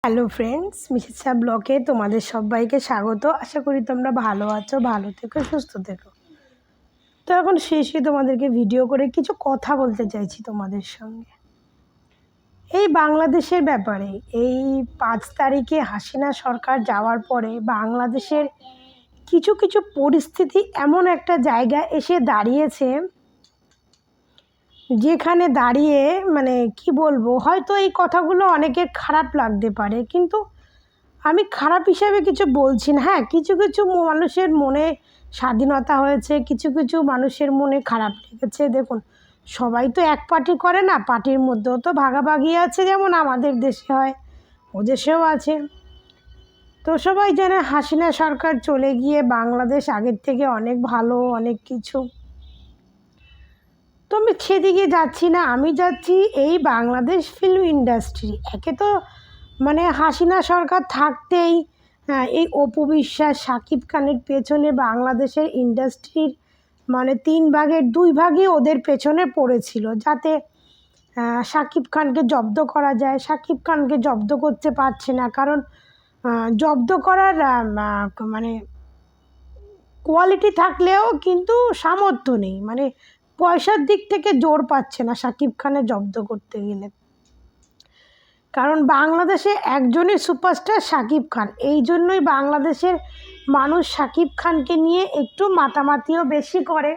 Hello friends, মিশিসা ব্লগে তোমাদের সবাইকে স্বাগত। আশা করি তোমরা ভালো আছো, ভালো থেকো, সুস্থ থেকো। তো এখন শেষে তোমাদেরকে ভিডিও করে কিছু কথা বলতে চাইছি তোমাদের সঙ্গে এই বাংলাদেশের ব্যাপারে। এই 5 তারিখে হাসিনা সরকার যাওয়ার পরে বাংলাদেশের কিছু কিছু পরিস্থিতি এমন একটা জায়গায় এসে দাঁড়িয়েছে, যেখানে দাঁড়িয়ে মানে কি বলবো, হয়তো এই কথাগুলো অনেকের খারাপ লাগতে পারে, কিন্তু আমি খারাপ হিসাবে কিছু বলছি না। হ্যাঁ, কিছু কিছু মানুষের মনে স্বাধীনতা হয়েছে, কিছু কিছু মানুষের মনে খারাপ লেগেছে। দেখুন, সবাই তো এক পার্টি করে না, পার্টির মধ্যেও তো ভাগাভাগি আছে, যেমন আমাদের দেশে হয় ও দেশেও আছে। তো সবাই জানে হাসিনা সরকার চলে গিয়ে বাংলাদেশ আগের থেকে অনেক ভালো, অনেক কিছু। তো আমি সেদিকে যাচ্ছি না, আমি যাচ্ছি এই বাংলাদেশ ফিল্ম ইন্ডাস্ট্রি। একে তো মানে হাসিনা সরকার থাকতেই এই অপু বিশ্বাস, শাকিব খানের পেছনে বাংলাদেশের ইন্ডাস্ট্রির মানে 3 ভাগের 2 ভাগই ওদের পেছনে পড়েছিল, যাতে শাকিব খানকে জব্দ করা যায়। শাকিব খানকে জব্দ করতে পারছে না, কারণ জব্দ করার মানে কোয়ালিটি থাকলেও কিন্তু সামর্থ্য নেই, মানে পয়সার দিক থেকে জোর পাচ্ছে না শাকিব খানের জব্দ করতে গেলে। কারণ বাংলাদেশে একজনই সুপারস্টার শাকিব খান, এই জন্যই বাংলাদেশের মানুষ শাকিব খানকে নিয়ে একটু মাতামাতিও বেশি করে,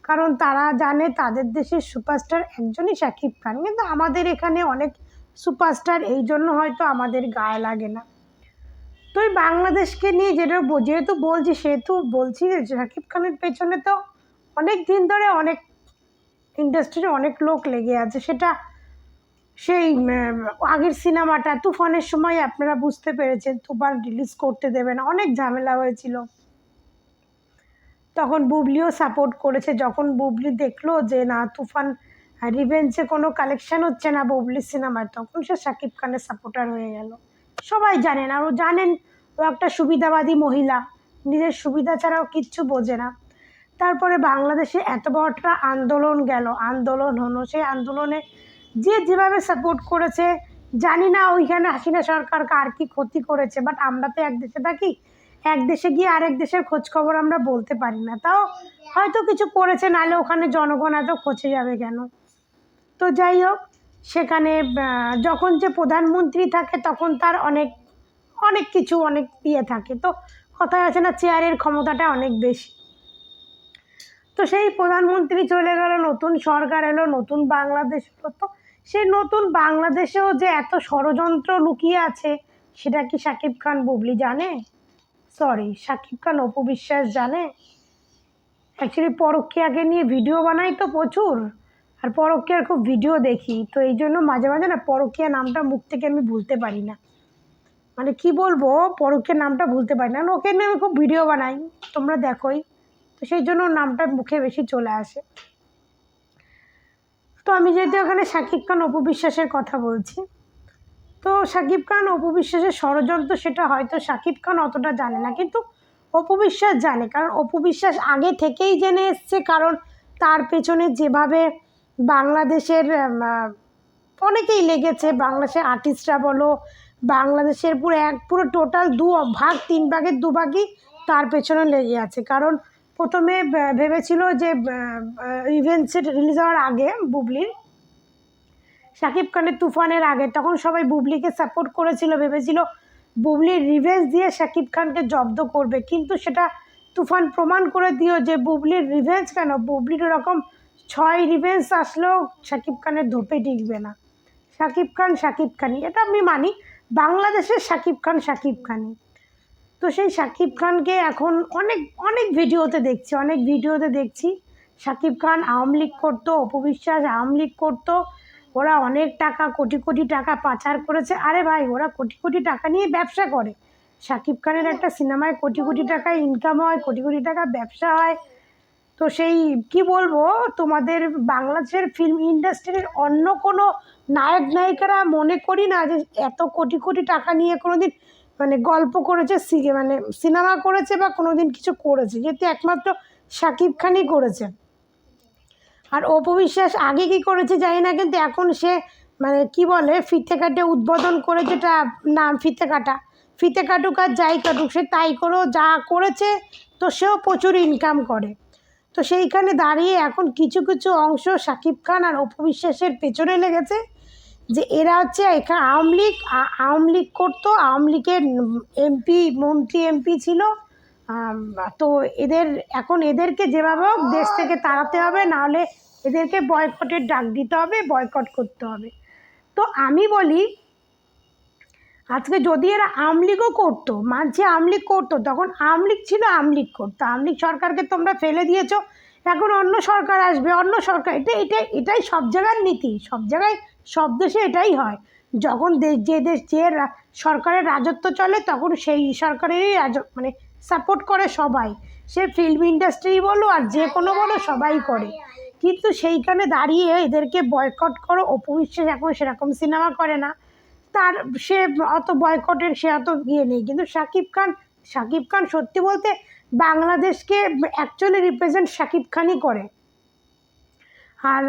কারণ তারা জানে তাদের দেশের সুপারস্টার একজনই শাকিব খান। কিন্তু আমাদের এখানে অনেক সুপারস্টার, এই জন্য হয়তো আমাদের গায়ে লাগে না। তো এই বাংলাদেশকে নিয়ে যেহেতু বলছি, সেহেতু বলছি যে শাকিব খানের পেছনে তো অনেক দিন ধরে অনেক ইন্ডাস্ট্রির অনেক লোক লেগে আছে। সেটা সেই আগের সিনেমাটা তুফানের সময় আপনারা বুঝতে পেরেছেন, তুফান রিলিজ করতে দেবে না, অনেক ঝামেলা হয়েছিল। তখন বুবলিও সাপোর্ট করেছে। যখন বুবলি দেখলো যে না, তুফান রিভেঞ্জে কোনো কালেকশন হচ্ছে না বুবলির সিনেমায়, তখন সে শাকিব খানের সাপোর্টার হয়ে গেল। সবাই জানেন, আর ও জানেন ও একটা সুবিধাবাদী মহিলা, নিজের সুবিধা ছাড়াও কিচ্ছু বোঝে না। তারপরে বাংলাদেশে এত বড় একটা আন্দোলন হলো, সেই আন্দোলনে যে যেভাবে সাপোর্ট করেছে, জানি না ওইখানে হাসিনা সরকার কার কী ক্ষতি করেছে, বাট আমরা তো এক দেশে থাকি, এক দেশে গিয়ে আরেক দেশের খোঁজখবর আমরা বলতে পারি না। তাও হয়তো কিছু করেছে, নাহলে ওখানে জনগণ এত খোঁজে যাবে কেন। তো যাই হোক, সেখানে যখন যে প্রধানমন্ত্রী থাকে তখন তার অনেক অনেক কিছু অনেক থাকে। তো কথায় আছে না, চেয়ারের ক্ষমতাটা অনেক বেশি। তো সেই প্রধানমন্ত্রী চলে গেল, নতুন সরকার এলো, নতুন বাংলাদেশ হলো। তো সেই নতুন বাংলাদেশেও যে এত ষড়যন্ত্র লুকিয়ে আছে, সেটা কি শাকিব খান বুবলি জানে? সরি, শাকিব খান অপু বিশ্বাস জানে? অ্যাকচুয়ালি পরকীয়াকে নিয়ে ভিডিও বানাই তো প্রচুর, আর পরকীয়ার খুব ভিডিও দেখি, তো এই জন্য মাঝে মাঝে না পরকীয়া নামটা মুখ থেকে আমি ভুলতে পারি না। মানে কি বলবো, পরকীয়ার নামটা ভুলতে পারি না, ওকে নিয়ে আমি খুব ভিডিও বানাই, তোমরা দেখোই, তো সেই জন্য নামটা মুখে বেশি চলে আসে। তো আমি যেহেতু এখানে শাকিব খান অপু বিশ্বাসের কথা বলছি, তো শাকিব খান অপু বিশ্বাসের ষড়যন্ত্র সেটা হয়তো শাকিব খান অতটা জানে না, কিন্তু অপু বিশ্বাস জানে। কারণ অপু বিশ্বাস আগে থেকেই জেনে এসছে, কারণ তার পেছনে যেভাবে বাংলাদেশের অনেকেই লেগেছে, বাংলাদেশের আর্টিস্টরা বলো, বাংলাদেশের পুরো টোটাল 2 ভাগ 3 ভাগের 2 ভাগই তার পেছনে লেগে আছে। কারণ প্রথমে ভেবেছিল যে ইভেন্টসের রিলিজ হওয়ার আগে বুবলির, শাকিব খানের তুফানের আগে, তখন সবাই বুবলিকে সাপোর্ট করেছিল, ভেবেছিল বুবলির রিভেঞ্জ দিয়ে শাকিব খানকে জব্দ করবে। কিন্তু সেটা তুফান প্রমাণ করে দিও যে বুবলির রিভেঞ্জ কেন, বুবলির ওরকম 6 রিভেঞ্জ আসলেও শাকিব খানের ধোপে টিকবে না। শাকিব খানই, এটা আমি মানি, বাংলাদেশের শাকিব খানই। তো সেই শাকিব খানকে এখন অনেক অনেক ভিডিওতে দেখছি শাকিব খান আওয়ামী লীগ করতো, অপু বিশ্বাস আওয়ামী লীগ করতো, ওরা অনেক টাকা, কোটি কোটি টাকা পাচার করেছে। আরে ভাই, ওরা কোটি কোটি টাকা নিয়ে ব্যবসা করে। শাকিব খানের একটা সিনেমায় কোটি কোটি টাকা ইনকাম হয়, কোটি কোটি টাকা ব্যবসা হয়। তো সেই কি বলবো, তোমাদের বাংলাদেশের ফিল্ম ইন্ডাস্ট্রির অন্য কোনো নায়ক নায়িকারা মনে করি না যে এত কোটি কোটি টাকা নিয়ে কোনোদিন মানে গল্প করেছে, মানে সিনেমা করেছে বা কোনোদিন কিছু করেছে, যেহেতু একমাত্র শাকিব খানই করেছে। আর অপু বিশ্বাস আগে কী করেছে জানি না, কিন্তু এখন সে মানে কি বলে ফিতে কাটে উদ্বোধন করে, যেটা নাম ফিতে কাটুক আর যাই কাটুক, সে তাই করেও যা করেছে, তো সেও প্রচুর ইনকাম করে। তো সেইখানে দাঁড়িয়ে এখন কিছু কিছু অংশ শাকিব খান আর অপু বিশ্বাসের পেছনে লেগেছে, যে এরা হচ্ছে এখানে আওয়ামী লীগ করতো, আওয়ামী লীগের এমপি ছিল। তো এদেরকে যেভাবে হোক দেশ থেকে তাড়াতে হবে, নাহলে এদেরকে বয়কটের ডাক দিতে হবে, বয়কট করতে হবে। তো আমি বলি, আজকে যদি এরা আওয়ামী লীগও করতো, মানছে আওয়ামী লীগ করতো, তখন আওয়ামী লীগ ছিল, আওয়ামী লীগ করতো। আওয়ামী লীগ সরকারকে তোমরা ফেলে দিয়েছো, এখন অন্য সরকার আসবে, অন্য সরকার, এটাই সব জায়গার নীতি, সব জায়গায় সব দেশে এটাই হয়। যখন যে সরকারের রাজত্ব চলে, তখন সেই সরকারেরই মানে সাপোর্ট করে সবাই, সে ফিল্ম ইন্ডাস্ট্রি বলো আর যে কোনো বলো, সবাই করে। কিন্তু সেইখানে দাঁড়িয়ে এদেরকে বয়কট করো। অপু বিশ্বাস এখন সেরকম সিনেমা করে না, তার সে অত বয়কটের সে অত ইয়ে নেই। কিন্তু শাকিব খান সত্যি বলতে বাংলাদেশকে অ্যাকচুয়ালি রিপ্রেজেন্ট শাকিব খানই করে। আর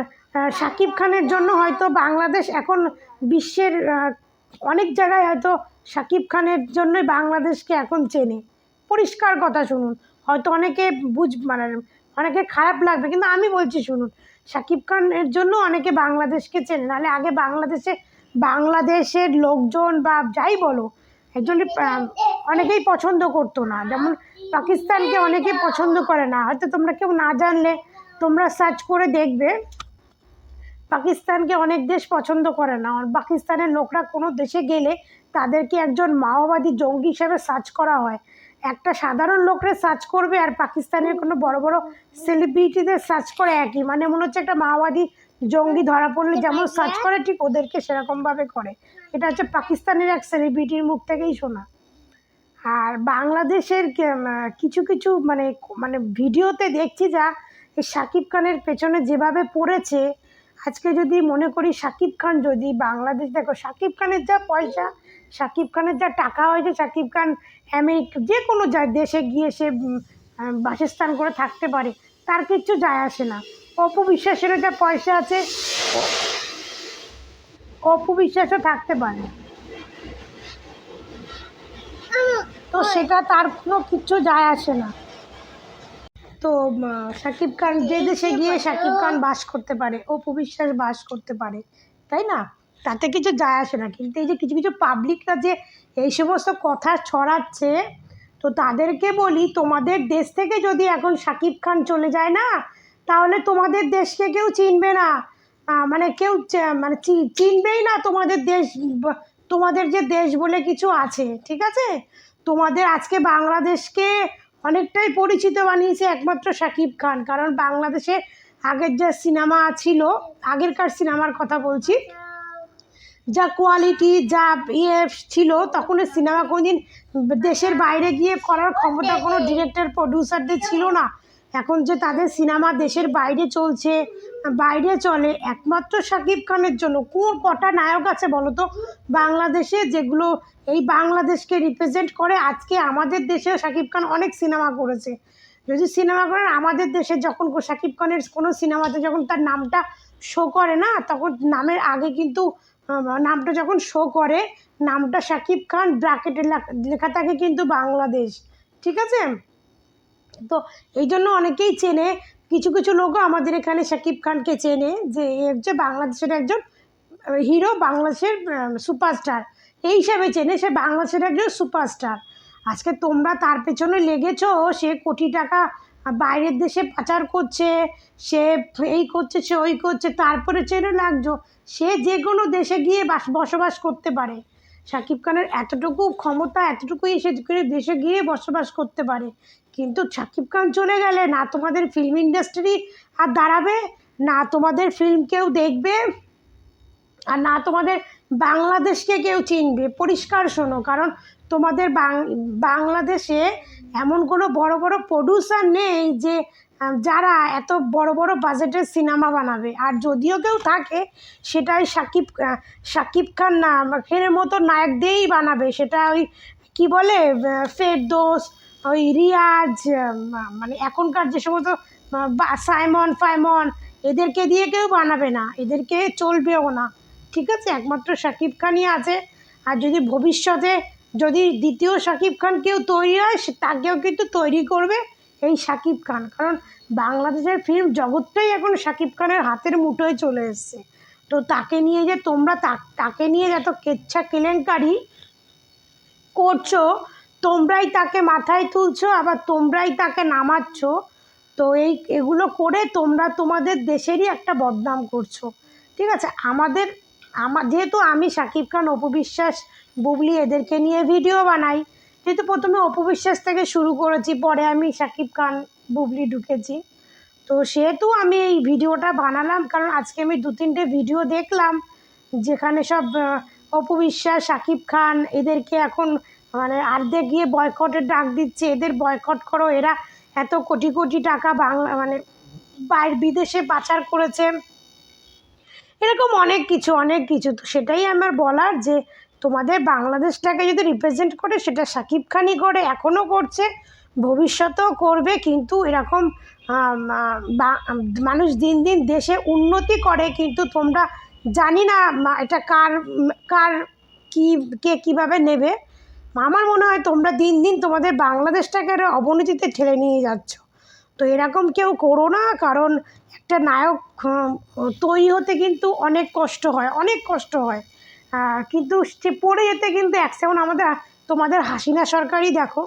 শাকিব খানের জন্য হয়তো বাংলাদেশ এখন বিশ্বের অনেক জায়গায় হয়তো শাকিব খানের জন্যই বাংলাদেশকে এখন চেনে। পরিষ্কার কথা শুনুন, হয়তো অনেকে মানে অনেকে খারাপ লাগবে, কিন্তু আমি বলছি শুনুন, শাকিব খানের জন্য অনেকে বাংলাদেশকে চেনে। নাহলে আগে বাংলাদেশের লোকজন বা যাই বলো, একজন অনেকেই পছন্দ করতো না। যেমন পাকিস্তানকে অনেকেই পছন্দ করে না, হয়তো তোমরা কেউ না জানলে তোমরা সার্চ করে দেখবে, পাকিস্তানকে অনেক দেশ পছন্দ করে না। আর পাকিস্তানের লোকরা কোনো দেশে গেলে তাদেরকে একজন মাওবাদী জঙ্গি হিসেবে সার্চ করা হয়। একটা সাধারণ লোকরে সার্চ করবে আর পাকিস্তানের কোনো বড় বড় সেলিব্রিটিদের সার্চ করে একই, মানে মনে হচ্ছে একটা মাওবাদী জঙ্গি ধরা পড়লে যেমন সার্চ করে, ঠিক ওদেরকে সেরকমভাবে করে। এটা হচ্ছে পাকিস্তানের এক সেলিব্রিটির মুখ থেকেই শোনা। আর বাংলাদেশের কিছু কিছু মানে মানে ভিডিওতে দেখছি যা, এই শাকিব খানের পেছনে যেভাবে পড়েছে। আজকে যদি মনে করি শাকিব খান যদি বাংলাদেশ, দেখো শাকিব খানের যা পয়সা, শাকিব খানের যা টাকা হয়েছে, শাকিব খান আমেরিকা যে কোনো দেশে গিয়ে সে বাসস্থান করে থাকতে পারে, তার কিচ্ছু যায় আসে না। অপু বিশ্বাসেরও যা পয়সা আছে, অপু বিশ্বাসও থাকতে পারে, তো সেটা তার কোনো কিচ্ছু যায় আসে না। তো শাকিব খান যে দেশে গিয়ে শাকিব খান বাস করতে পারে, অপু বিশ্বাস বাস করতে পারে, তাই না? তাতে কিছু যায় আসে না। কিন্তু এই যে কিছু কিছু পাবলিকরা যে এই সমস্ত কথা ছড়াচ্ছে, তো তাদেরকে বলি, তোমাদের দেশ থেকে যদি এখন শাকিব খান চলে যায় না, তাহলে তোমাদের দেশকে কেউ চিনবে না। মানে কেউ মানে চিনবেই না তোমাদের দেশ, তোমাদের যে দেশ বলে কিছু আছে, ঠিক আছে? তোমাদের আজকে বাংলাদেশকে অনেকটাই পরিচিত বানিয়েছে একমাত্র শাকিব খান। কারণ বাংলাদেশে আগের যা সিনেমা ছিল, আগেরকার সিনেমার কথা বলছি, যা কোয়ালিটি যা ইয়ে ছিল, তখন সিনেমা কোনোদিন দেশের বাইরে গিয়ে করার ক্ষমতা কোনো ডিরেক্টর প্রডিউসারদের ছিল না। এখন যে তাদের সিনেমা দেশের বাইরে চলছে, বাইরে চলে একমাত্র শাকিব খানের জন্য। কটা নায়ক আছে বলো তো বাংলাদেশে, যেগুলো এই বাংলাদেশকে রিপ্রেজেন্ট করে? আজকে আমাদের দেশেও শাকিব খান অনেক সিনেমা করেছে। যদি সিনেমা করেন আমাদের দেশে, যখন শাকিব খানের কোনো সিনেমাতে যখন তার নামটা শো করে না, তখন নামের আগে কিন্তু নামটা যখন শো করে, নামটা শাকিব খান ব্র্যাকেটে লেখা থাকে কিন্তু বাংলাদেশ, ঠিক আছে? তো এই জন্য অনেকেই চেনে, কিছু কিছু লোকও আমাদের এখানে শাকিব খানকে চেনে, যে এ হচ্ছে বাংলাদেশের একজন হিরো, বাংলাদেশের সুপারস্টার, এই হিসাবে চেনে, সে বাংলাদেশের একজন সুপারস্টার। আজকে তোমরা তার পেছনে লেগেছো, সে কোটি টাকা বাইরের দেশে পাচার করছে, সে এই করছে, সে ওই করছে, তারপরে চেনে লাগছো। সে যে কোনো দেশে গিয়ে বসবাস করতে পারে। শাকিব খানের এতটুকু ক্ষমতা, এতটুকুই সে দেশে গিয়ে বসবাস করতে পারে। কিন্তু শাকিব খান চলে গেলে না তোমাদের ফিল্ম ইন্ডাস্ট্রি আর দাঁড়াবে, না তোমাদের ফিল্ম কেউ দেখবে, আর না তোমাদের বাংলাদেশকে কেউ চিনবে। পরিষ্কার শোনো, কারণ তোমাদের বাংলাদেশে এমন কোনো বড় বড় প্রডিউসার নেই যে যারা এত বড় বড় বাজেটের সিনেমা বানাবে। আর যদিও কেউ থাকে, সেটাই শাকিব খান না খানের মতো নায়ক দিয়েই বানাবে। সেটা ওই কি বলে ফেরদৌস, ওই রিয়াজ, মানে এখনকার যে সমস্ত সাইমন ফাইমন, এদেরকে দিয়ে কেউ বানাবে না, এদেরকে চলবেও না, ঠিক আছে, একমাত্র শাকিব খানই আছে। আর যদি ভবিষ্যতে যদি দ্বিতীয় শাকিব খান কেউ তৈরি হয়, তাকেও কিন্তু তৈরি করবে এই শাকিব খান, কারণ বাংলাদেশের ফিল্ম জগৎটাই এখন শাকিব খানের হাতের মুঠোয় চলে এসছে। তো তাকে নিয়ে যে তোমরা তাকে নিয়ে যত কেচ্ছা কেলেঙ্কারি করছো, তোমরাই তাকে মাথায় তুলছো, আবার তোমরাই তাকে নামাচ্ছ। তো এগুলো করে তোমরা তোমাদের দেশেরই একটা বদনাম করছো, ঠিক আছে। যেহেতু আমি শাকিব খান, অপু বিশ্বাস, বুবলি এদেরকে নিয়ে ভিডিও বানাই, যেহেতু প্রথমে অপু বিশ্বাস থেকে শুরু করেছি, পরে আমি শাকিব খান, বুবলি ঢুকেছি। তো সেহেতু আমি এই ভিডিওটা বানালাম, কারণ আজকে আমি 2-3টে ভিডিও দেখলাম যেখানে সব অপু বিশ্বাস, শাকিব খান এদেরকে এখন মানে আর্ধেক গিয়ে বয়কটের ডাক দিচ্ছে, এদের বয়কট করো, এরা এত কোটি কোটি টাকা বাংলা মানে বিদেশে পাচার করেছে, এরকম অনেক কিছু। তো সেটাই আমার বলার, যে তোমাদের বাংলাদেশটাকে যদি রিপ্রেজেন্ট করে সেটা শাকিব খানই করে, এখনও করছে, ভবিষ্যতেও করবে। কিন্তু এরকম মানুষ দিন দিন দেশে উন্নতি করে, কিন্তু তোমরা জানি না এটা কার কার কে কীভাবে নেবে। আমার মনে হয় তোমরা দিন দিন তোমাদের বাংলাদেশটাকে অবনতিতে ঠেলে নিয়ে যাচ্ছ। তো এরকম কেউ করো না, কারণ একটা নায়ক তৈরি হতে কিন্তু অনেক কষ্ট হয়, কিন্তু সে পড়ে যেতে কিন্তু যেমন তোমাদের হাসিনা সরকারই দেখো,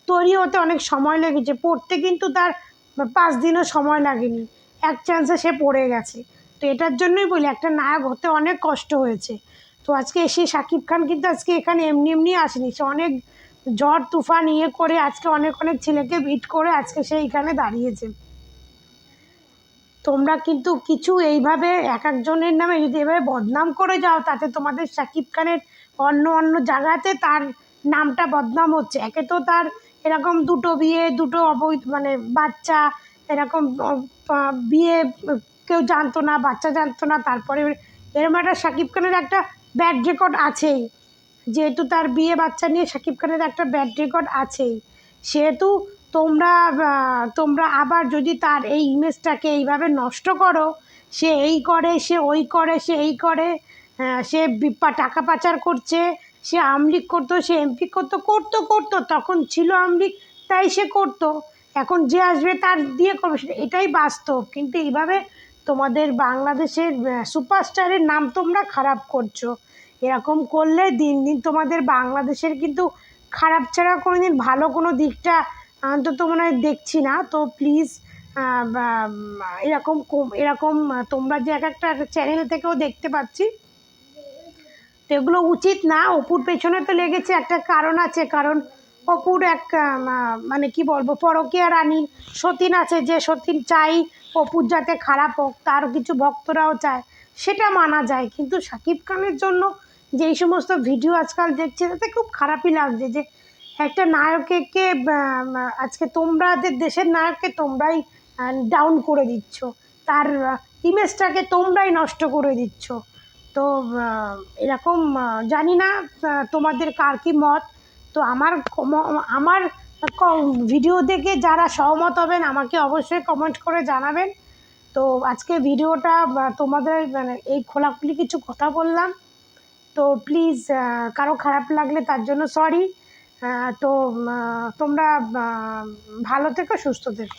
তৈরি হতে অনেক সময় লেগেছে, পড়তে কিন্তু তার 5 দিনও সময় লাগেনি, এক চান্সে সে পড়ে গেছে। তো এটার জন্যই বলি, একটা নায়ক হতে অনেক কষ্ট হয়েছে। তো আজকে এসে শাকিব খান কিন্তু আজকে এখানে এমনি আসেনি, সে অনেক ঝড় তুফান করে আজকে অনেক ছেলেকে বিট করে আজকে সে এইখানে দাঁড়িয়েছে। তোমরা কিন্তু কিছু এইভাবে এক একজনের নামে যদি এভাবে বদনাম করে যাও, তাতে তোমাদের শাকিব খানের অন্য জায়গাতে তার নামটা বদনাম হচ্ছে। একে তো তার এরকম 2টো বিয়ে, 2টো অবৈধ মানে বাচ্চা, এরকম বিয়ে কেউ জানতো না, বাচ্চা জানতো না, তারপরে এরকম একটা শাকিব খানের একটা ব্যাড রেকর্ড আছেই, যেহেতু তার বিয়ে বাচ্চা নিয়ে শাকিব খানের একটা ব্যাড রেকর্ড আছেই, সেহেতু তোমরা আবার যদি তার এই ইমেজটাকে এইভাবে নষ্ট করো, সে এই করে, সে ওই করে, সে এই করে, সে টাকা পাচার করছে, সে আমলিগ করতো, সে এমপি করতো, তখন ছিল আমলিগ তাই সে করতো, এখন যে আসবে তার দিয়ে করবে, এটাই বাস্তব। কিন্তু এইভাবে তোমাদের বাংলাদেশের সুপারস্টারের নাম তোমরা খারাপ করছো। এরকম করলে দিন দিন তোমাদের বাংলাদেশের কিন্তু খারাপ ছাড়া কোনো দিন ভালো কোনো দিকটা অন্তত মনে হয় দেখছি না। তো প্লিজ এরকম তোমরা যে একটা চ্যানেল থেকেও দেখতে পাচ্ছি, তো এগুলো উচিত না। অপুর পেছনে তো লেগেছে, একটা কারণ আছে, কারণ অপুর এক মানে কি বলবো, পরকীয়া রানী সতীন আছে, যে সতীন চাই অপুর যাতে খারাপ হোক, তার কিছু ভক্তরাও চায়, সেটা মানা যায়। কিন্তু শাকিব খানের জন্য যেই সমস্ত ভিডিও আজকাল দেখছে, তাতে খুব খারাপই লাগছে, যে একটা নায়ককে আজকে তোমাদের দেশের নায়ককে তোমরাই ডাউন করে দিচ্ছ, তার ইমেজটাকে তোমরাই নষ্ট করে দিচ্ছ। তো এরকম জানি না তোমাদের কার কী মত। তো আমার ভিডিও দেখে যারা সহমত হবেন আমাকে অবশ্যই কমেন্ট করে জানাবেন। তো আজকে ভিডিওটা তোমাদের মানে এই খোলাখুলি কিছু কথা বললাম, তো প্লিজ কারো খারাপ লাগলে তার জন্য সরি। তো তোমরা ভালো থেকো, সুস্থ থেকো।